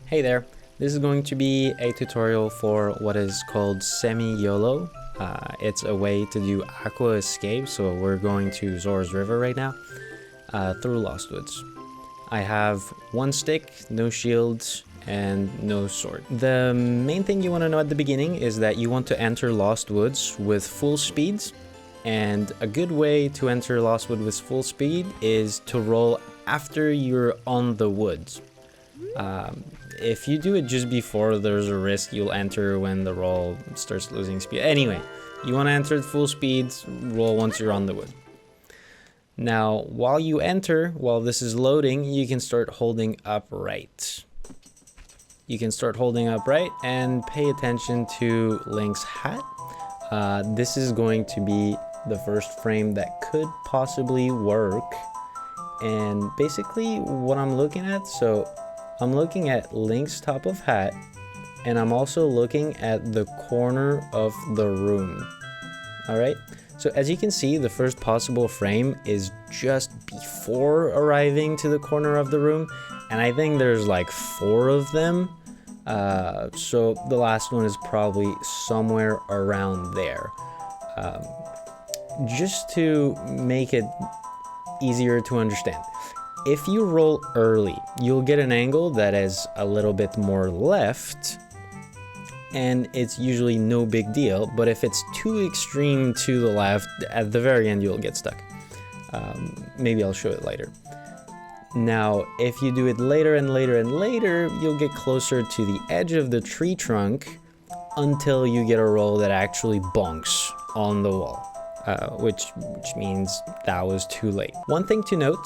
Hey there, this is going to be a tutorial for what is called semi-YOLO. It's a way to do Aqua escape, so we're going to Zora's River right now, through Lost Woods. I have one stick, no shields, and no sword. The main thing you want to know at the beginning is that you want to enter Lost Woods with full speed, and a good way to enter Lost Woods with full speed is to roll after you're on the woods. If you do it just before, there's a risk you'll enter when the roll starts losing speed. Anyway, you want to enter at full speed, roll once you're on the wood. Now, while you enter, while this is loading, you can start holding up right. You can start holding up right and pay attention to Link's hat. This is going to be the first frame that could possibly work. And basically what I'm looking at, so I'm looking at Link's top of hat, and I'm also looking at the corner of the room. Alright, so as you can see, the first possible frame is just before arriving to the corner of the room, and I think there's like 4 of them. So the last one is probably somewhere around there. Just to make it easier to understand, if you roll early, you'll get an angle that is a little bit more left, and it's usually no big deal. But if it's too extreme to the left, at the very end you'll get stuck. Maybe I'll show it later. Now, if you do it later and later and later, you'll get closer to the edge of the tree trunk until you get a roll that actually bonks on the wall, which means that was too late. One thing to note,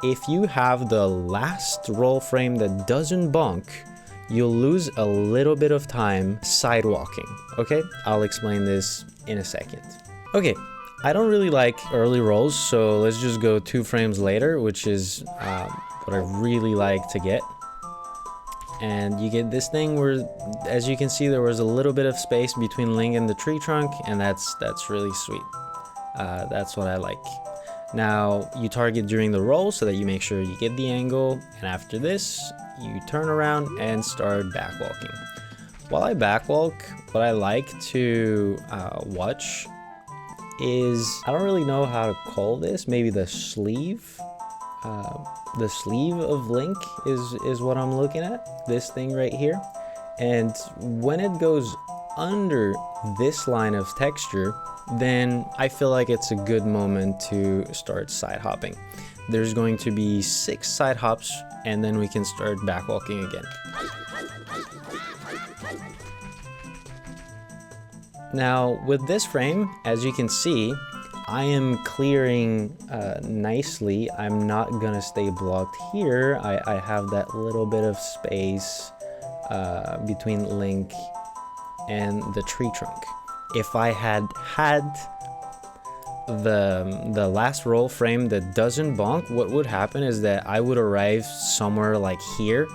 if you have the last roll frame that doesn't bonk, you'll lose a little bit of time sidewalking, okay? I'll explain this in a second. Okay, I don't really like early rolls, so let's just go 2 frames later, which is what I really like to get. And you get this thing where, as you can see, there was a little bit of space between Link and the tree trunk, and that's really sweet. That's what I like. Now, you target during the roll so that you make sure you get the angle, and after this, you turn around and start backwalking. While I backwalk, what I like to watch is, I don't really know how to call this, maybe the sleeve. The sleeve of Link is what I'm looking at, this thing right here. And when it goes under this line of texture, then I feel like it's a good moment to start side hopping. There's going to be 6 side hops, and then we can start backwalking again. Now, with this frame, as you can see, I am clearing nicely. I'm not gonna stay blocked here. I have that little bit of space between Link and the tree trunk. If I had the last roll frame that doesn't bonk, what would happen is that I would arrive somewhere like here.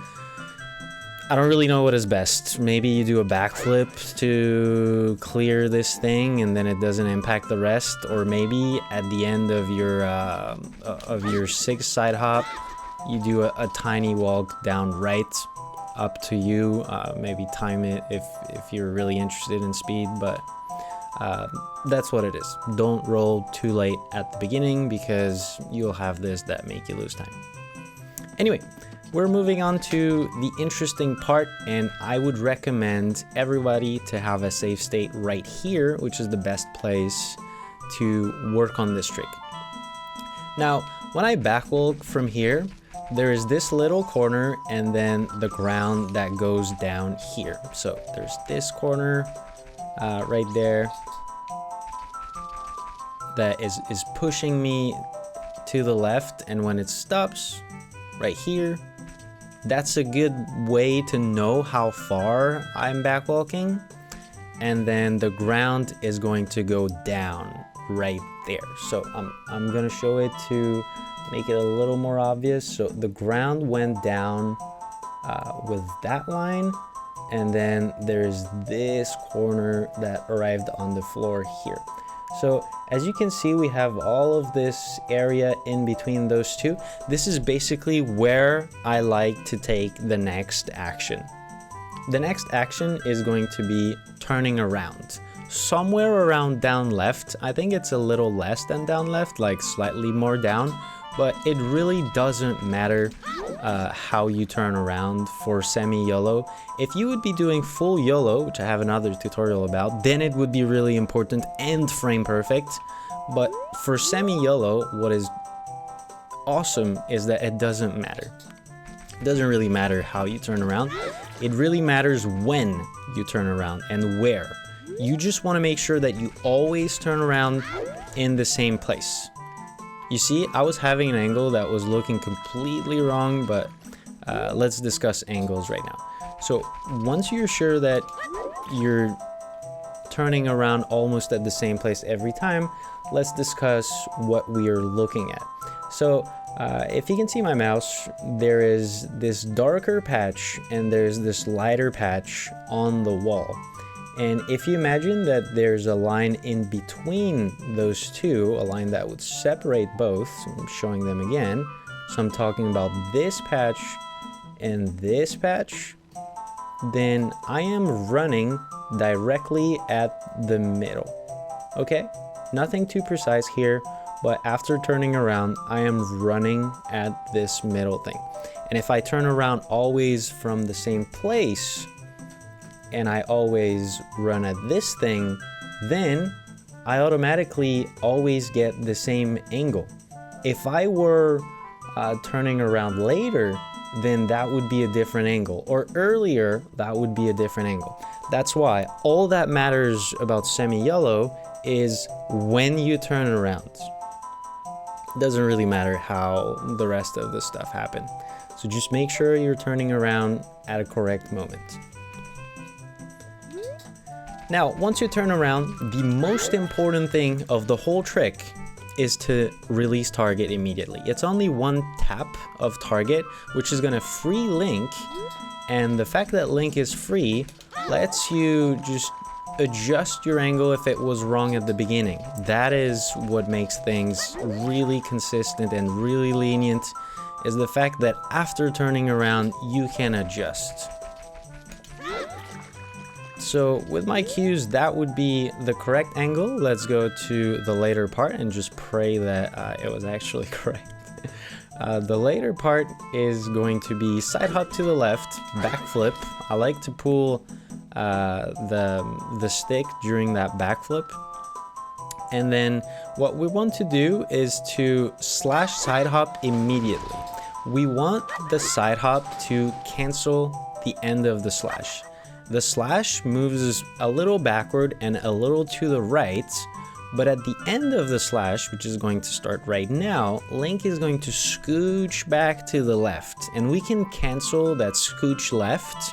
I don't really know what is best. Maybe you do a backflip to clear this thing and then it doesn't impact the rest, or maybe at the end of your 6th side hop you do a tiny walk down right. Up to you. Maybe time it if you're really interested in speed, but that's what it is. Don't roll too late at the beginning because you'll have this that make you lose time. Anyway, we're moving on to the interesting part, and I would recommend everybody to have a save state right here, which is the best place to work on this trick. Now, when I backwalk from here, there is this little corner and then the ground that goes down here. So there's this corner right there that is pushing me to the left, and when it stops right here, that's a good way to know how far I'm backwalking. And then the ground is going to go down right there. So I'm gonna show it to make it a little more obvious. So the ground went down with that line, and then there's this corner that arrived on the floor here. So as you can see, we have all of this area in between those two. This is basically where I like to take the next action. The next action is going to be turning around. Somewhere around down left. I think it's a little less than down left, like slightly more down, but it really doesn't matter how you turn around for semi-YOLO. If you would be doing full YOLO, which I have another tutorial about, then it would be really important and frame perfect. But for semi-YOLO, what is awesome is that it doesn't matter. It doesn't really matter how you turn around. It really matters when you turn around and where. You just want to make sure that you always turn around in the same place. You see, I was having an angle that was looking completely wrong, but let's discuss angles right now. So once you're sure that you're turning around almost at the same place every time, let's discuss what we are looking at. So if you can see my mouse, there is this darker patch and there's this lighter patch on the wall. And if you imagine that there's a line in between those two, a line that would separate both, so I'm showing them again. So I'm talking about this patch and this patch, then I am running directly at the middle. Okay, nothing too precise here, but after turning around, I am running at this middle thing. And if I turn around always from the same place, and I always run at this thing, then I automatically always get the same angle. If I were turning around later, then that would be a different angle, or earlier, that would be a different angle. That's why all that matters about semi-YOLO is when you turn around. It doesn't really matter how the rest of the stuff happen. So just make sure you're turning around at a correct moment. Now, once you turn around, the most important thing of the whole trick is to release target immediately. It's only one tap of target, which is gonna free Link, and the fact that Link is free lets you just adjust your angle if it was wrong at the beginning. That is what makes things really consistent and really lenient, is the fact that after turning around, you can adjust. So with my cues, that would be the correct angle. Let's go to the later part and just pray that it was actually correct. The later part is going to be side hop to the left, backflip. I like to pull the stick during that backflip. And then what we want to do is to slash side hop immediately. We want the side hop to cancel the end of the slash. The slash moves a little backward and a little to the right, but at the end of the slash, which is going to start right now, Link is going to scooch back to the left, and we can cancel that scooch left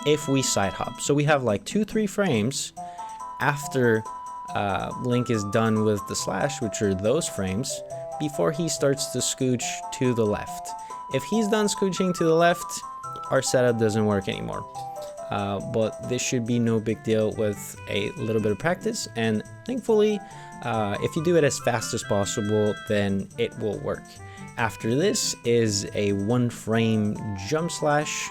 if we side hop. So we have like 2-3 frames after Link is done with the slash, which are those frames, before he starts to scooch to the left. If he's done scooching to the left, our setup doesn't work anymore. But this should be no big deal with a little bit of practice, and thankfully if you do it as fast as possible, then it will work. After this is a 1 frame jump slash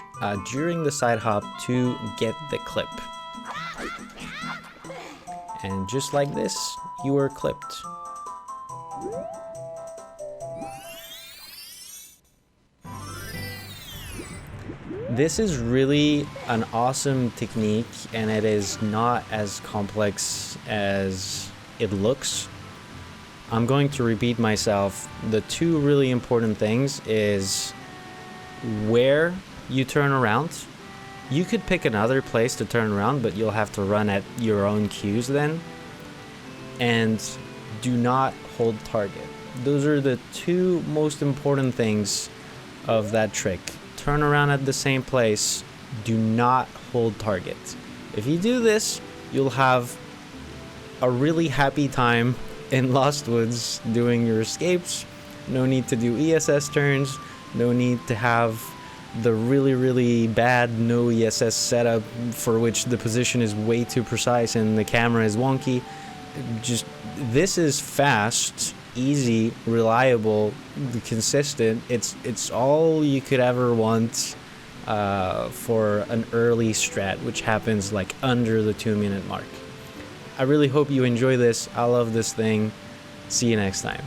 during the side hop to get the clip, and just like this, you are clipped. This is really an awesome technique, and it is not as complex as it looks. I'm going to repeat myself. The two really important things is where you turn around. You could pick another place to turn around, but you'll have to run at your own cues then. And do not hold target. Those are the two most important things of that trick. Turn around at the same place, do not hold target. If you do this, you'll have a really happy time in Lost Woods doing your escapes. No need to do ESS turns, no need to have the really bad no ESS setup for which the position is way too precise and the camera is wonky. Just this is fast, easy, reliable, consistent. It's all you could ever want for an early strat, which happens like under the 2-minute mark. I really hope you enjoy this. I love this thing. See you next time.